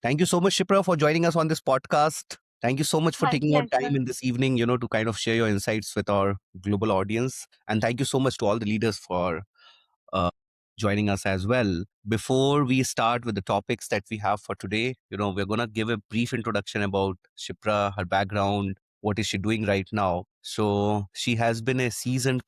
Thank you so much, Shipra, for joining us on this podcast. Thank you so much for My taking out time pleasure. in this evening, to kind of share your insights with our global audience. And thank you so much to all the leaders for uh, joining us as well. Before we start with the topics that we have for today, we're going to give a brief introduction about Shipra, her background, what is she doing right now. So she has been a seasoned,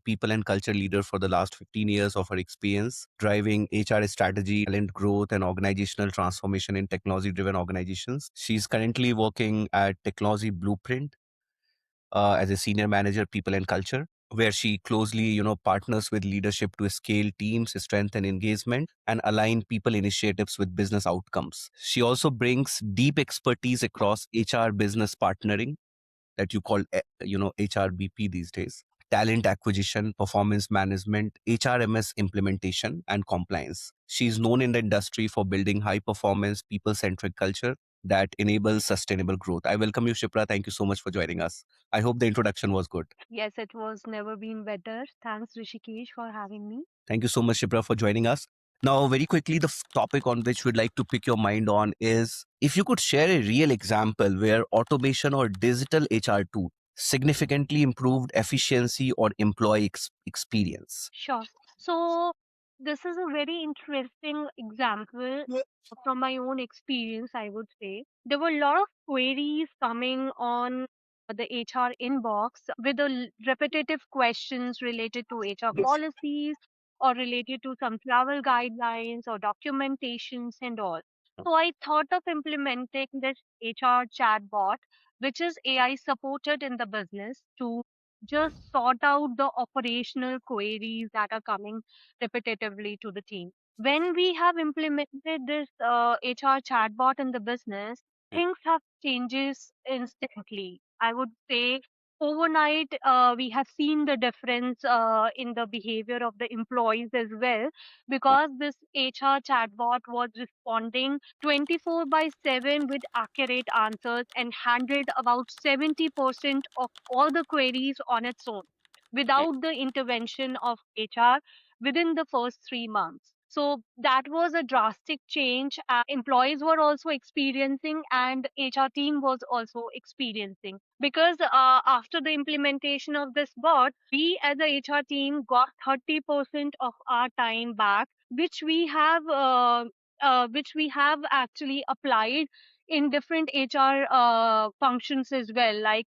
people and culture leader for the last 15 years of her experience, driving HR strategy, talent growth, and organizational transformation in technology-driven organizations. She's currently working at Technology Blueprint as a senior manager, people and culture, where she closely, partners with leadership to scale teams, strengthen engagement, and align people initiatives with business outcomes. She also brings deep expertise across HR business partnering that you call, HRBP these days, talent acquisition, performance management, HRMS implementation, and compliance. She's known in the industry for building high performance, people centric culture that enables sustainable growth. I welcome you, Shipra. Thank you so much for joining us. I hope the introduction was good. Yes, it was never been better. Thanks, Rishikesh, for having me. Thank you so much, Shipra, for joining us. Now, very quickly, the topic on which we'd like to pick your mind on is if you could share a real example where automation or digital HR tool significantly improved efficiency or employee experience. Sure. So, this is a very interesting example from my own experience, I would say. There were a lot of queries coming on the HR inbox with repetitive questions related to HR policies or related to some travel guidelines or documentations and all. So, I thought of implementing this HR chatbot, which is AI supported in the business to just sort out the operational queries that are coming repetitively to the team. When we have implemented this HR chatbot in the business, things have changes instantly. I would say overnight, we have seen the difference in the behavior of the employees as well, because this HR chatbot was responding 24 by 7 with accurate answers and handled about 70% of all the queries on its own without the intervention of HR within the first 3 months. So that was a drastic change. Employees were also experiencing, and HR team was also experiencing. Because after the implementation of this bot, we as a HR team got 30% of our time back, which we have actually applied in different HR functions as well. Like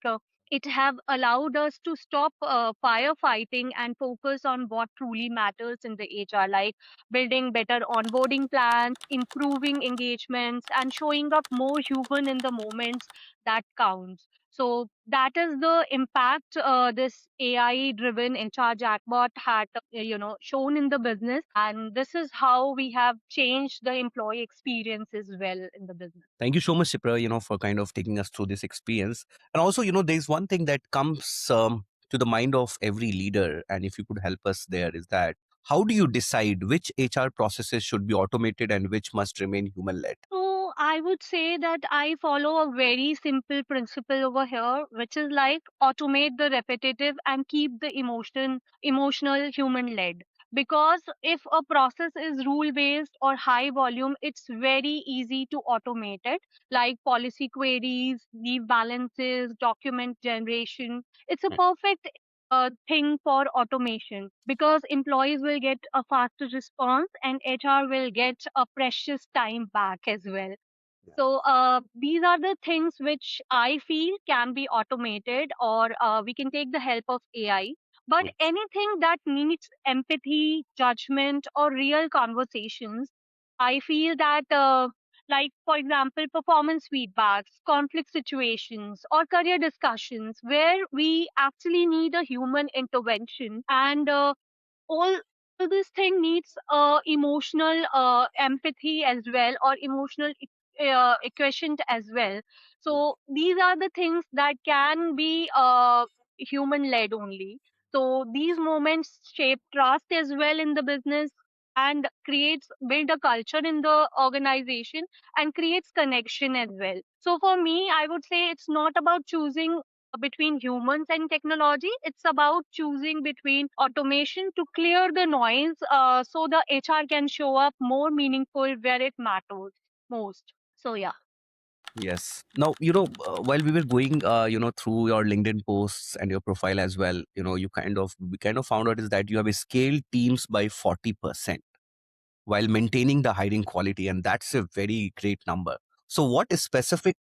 it have allowed us to stop firefighting and focus on what truly matters in the HR, like building better onboarding plans, improving engagements, and showing up more human in the moments that counts. So that is the impact this AI driven HR chatbot had, shown in the business. And this is how we have changed the employee experience as well in the business. Thank you so much, Shipra, for kind of taking us through this experience. And also, there's one thing that comes to the mind of every leader, and if you could help us there, is that how do you decide which HR processes should be automated and which must remain human led? So I would say that I follow a very simple principle over here, which is like automate the repetitive and keep the emotional human led. Because if a process is rule based or high volume, it's very easy to automate it, like policy queries, leave balances, document generation. It's a perfect thing for automation because employees will get a faster response and HR will get a precious time back as well. So these are the things which I feel can be automated, or we can take the help of AI. But anything that needs empathy, judgment, or real conversations, I feel that, like for example, performance feedbacks, conflict situations, or career discussions, where we actually need a human intervention, and all this thing needs emotional empathy as well, or emotional equation as well. So these are the things that can be human led only. So these moments shape trust as well in the business, and creates build a culture in the organization, and creates connection as well. So for me, I would say it's not about choosing between humans and technology. It's about choosing between automation to clear the noise, so the HR can show up more meaningful where it matters most. So yeah. Yes. Now, while we were going, through your LinkedIn posts and your profile as well, we kind of found out is that you have scaled teams by 40% while maintaining the hiring quality, and that's a very great number. So, what is specific,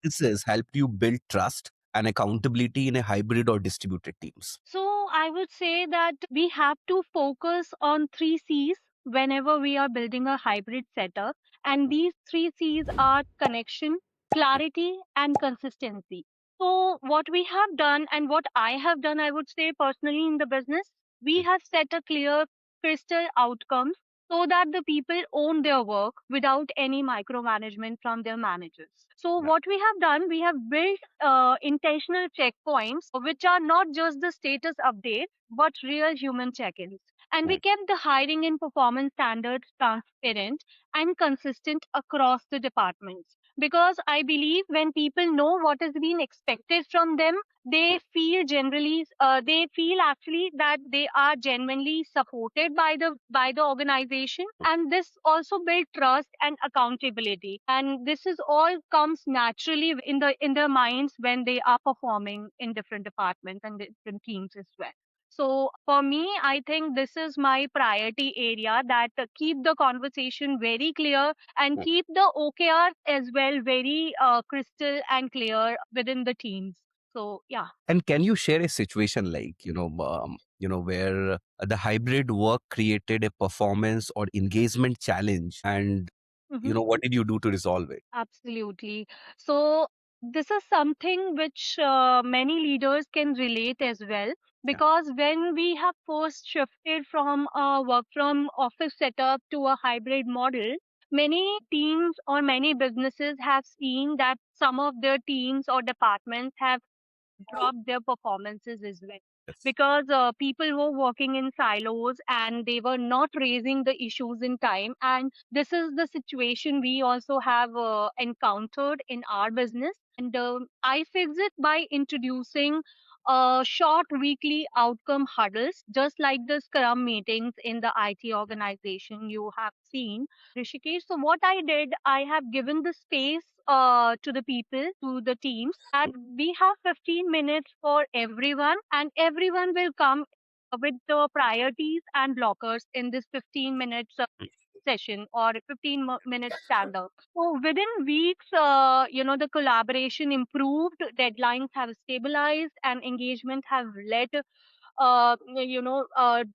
practices helped you build trust and accountability in a hybrid or distributed teams? So I would say that we have to focus on three C's whenever we are building a hybrid setup. And these three C's are connection, clarity, and consistency. So what we have done and what I have done, I would say personally in the business, we have set a clear crystal outcomes so that the people own their work without any micromanagement from their managers. So Yeah. what we have done, we have built intentional checkpoints, which are not just the status update, but real human check-ins. And we Mm. kept the hiring and performance standards transparent and consistent across the departments. Because I believe when people know what is being expected from them, they feel actually that they are genuinely supported by the organization, and this also build trust and accountability, and this is all comes naturally in their minds when they are performing in different departments and different teams as well. So for me, I think this is my priority area, that keep the conversation very clear and keep the OKR as well very crystal and clear within the teams. So yeah. And can you share a situation like, where the hybrid work created a performance or engagement challenge, and, Mhm. what did you do to resolve it? Absolutely. So this is something which many leaders can relate as well, Yeah. because when we have first shifted from a work from office setup to a hybrid model, many teams or many businesses have seen that some of their teams or departments have dropped their performances as well, Yes. because people were working in silos and they were not raising the issues in time, and this is the situation we also have encountered in our business. And I fix it by introducing short weekly outcome huddles, just like the scrum meetings in the IT organization you have seen, Rishikesh. So what I did, I have given the space to the people, to the teams, that we have 15 minutes for everyone, and everyone will come with the priorities and blockers in this 15 minutes session or 15 minute stand up. So within weeks, the collaboration improved, deadlines have stabilized, and engagement have led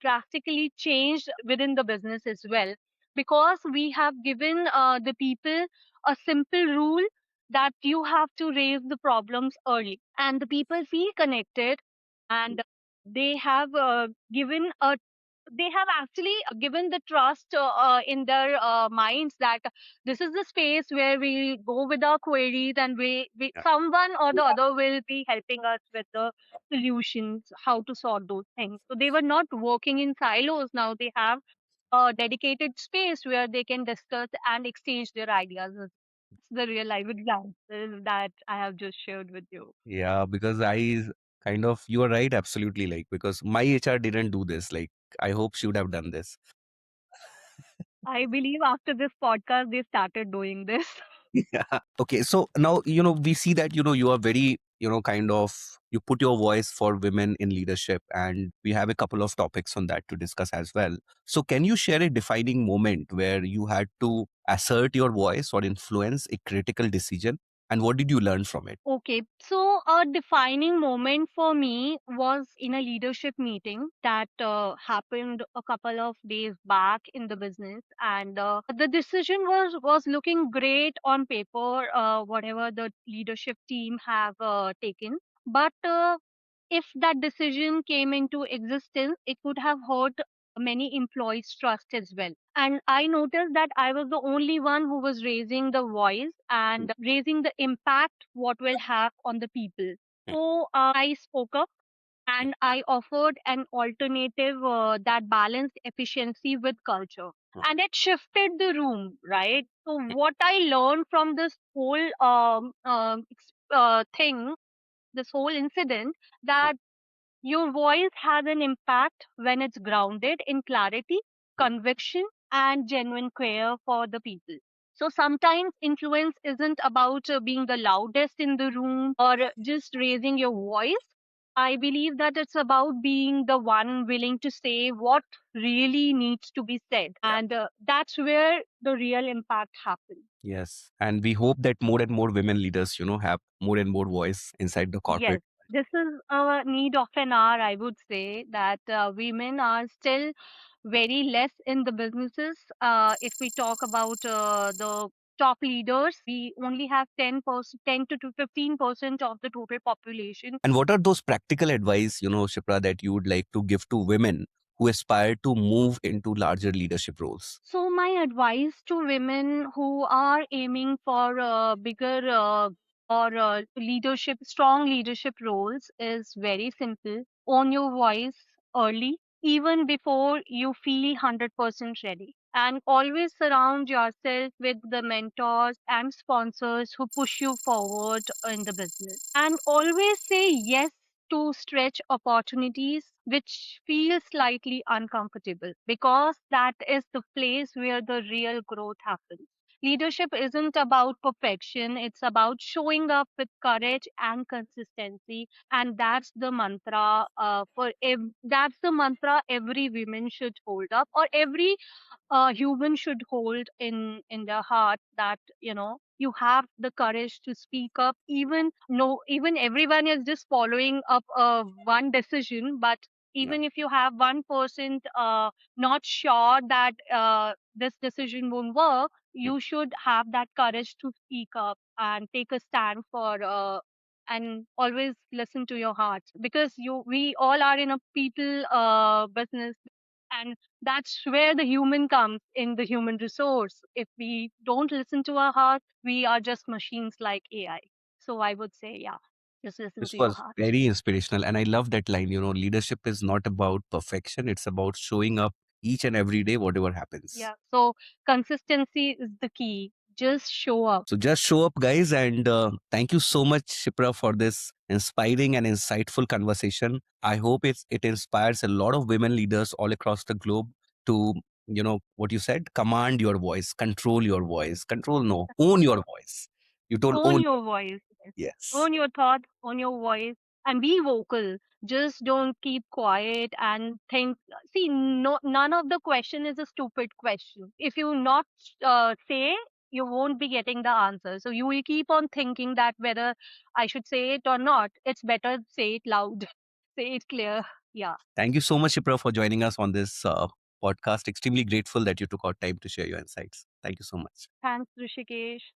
drastically changed within the business as well, because we have given the people a simple rule that you have to raise the problems early, and the people feel connected, and they have given a they have actually given the trust in their minds that this is the space where we go with our queries, and we Yeah. someone or the other will be helping us with the solutions, how to solve those things. So they were not working in silos. Now they have a dedicated space where they can discuss and exchange their ideas. It's the real life example that I have just shared with you. Yeah, because you are right, absolutely. Like, because my HR didn't do this. Like, I hope she would have done this. I believe after this podcast, they started doing this. Yeah. Okay. So now, we see that, you are very, you put your voice for women in leadership, and we have a couple of topics on that to discuss as well. So can you share a defining moment where you had to assert your voice or influence a critical decision? And what did you learn from it? Okay, so a defining moment for me was in a leadership meeting that happened a couple of days back in the business, and the decision was looking great on paper, whatever the leadership team have taken. But if that decision came into existence, it could have hurt many employees' trust as well. And I noticed that I was the only one who was raising the voice and raising the impact what will have on the people. So I spoke up and I offered an alternative that balanced efficiency with culture. And it shifted the room, right? So what I learned from this whole thing, this whole incident, that your voice has an impact when it's grounded in clarity, conviction, and genuine care for the people. So sometimes influence isn't about being the loudest in the room or just raising your voice. I believe that it's about being the one willing to say what really needs to be said. Yeah. And that's where the real impact happens. Yes. And we hope that more and more women leaders, have more and more voice inside the Yes, corporate. this is a need of an hour, I would say, that women are still very less in the businesses. If we talk about the top leaders, we only have 10%, 10 to 15% of the total population. And what are those practical advice, Shipra, that you would like to give to women who aspire to move into larger leadership roles? So, my advice to women who are aiming for bigger or leadership, strong leadership roles is very simple. Own your voice early, even before you feel 100% ready. And always surround yourself with the mentors and sponsors who push you forward in the business. And always say yes to stretch opportunities which feel slightly uncomfortable, because that is the place where the real growth happens. Leadership isn't about perfection, it's about showing up with courage and consistency. And that's the mantra that's the mantra every woman should hold up, or every human should hold in their heart, that you have the courage to speak up, even no even everyone is just following up one decision. But Yeah. even if you have 1% not sure that this decision won't work, Mm. you should have that courage to speak up and take a stand for and always listen to your heart, because we all are in a people business. And that's where the human comes in, the human resource. If we don't listen to our heart, we are just machines like AI. So I would say, yeah, just listen This to your was heart. very inspirational. And I love that line, leadership is not about perfection. It's about showing up each and every day, whatever happens. Yeah. So consistency is the key. Just show up. So just show up, guys. And thank you so much, Shipra, for this inspiring and insightful conversation. I hope it inspires a lot of women leaders all across the globe to, what you said, command your voice, control your voice, control, no, own your voice. You told Own own. your voice. Yes. Yes. Own your thought, own your voice, and be vocal. Just don't keep quiet and think. See, no, none of the question is a stupid question. If you not say, you won't be getting the answer. So you will keep on thinking that whether I should say it or not. It's better say it loud, say it clear. Yeah. Thank you so much, Shipra, for joining us on this podcast. Extremely grateful that you took out time to share your insights. Thank you so much. Thanks, Rishikesh.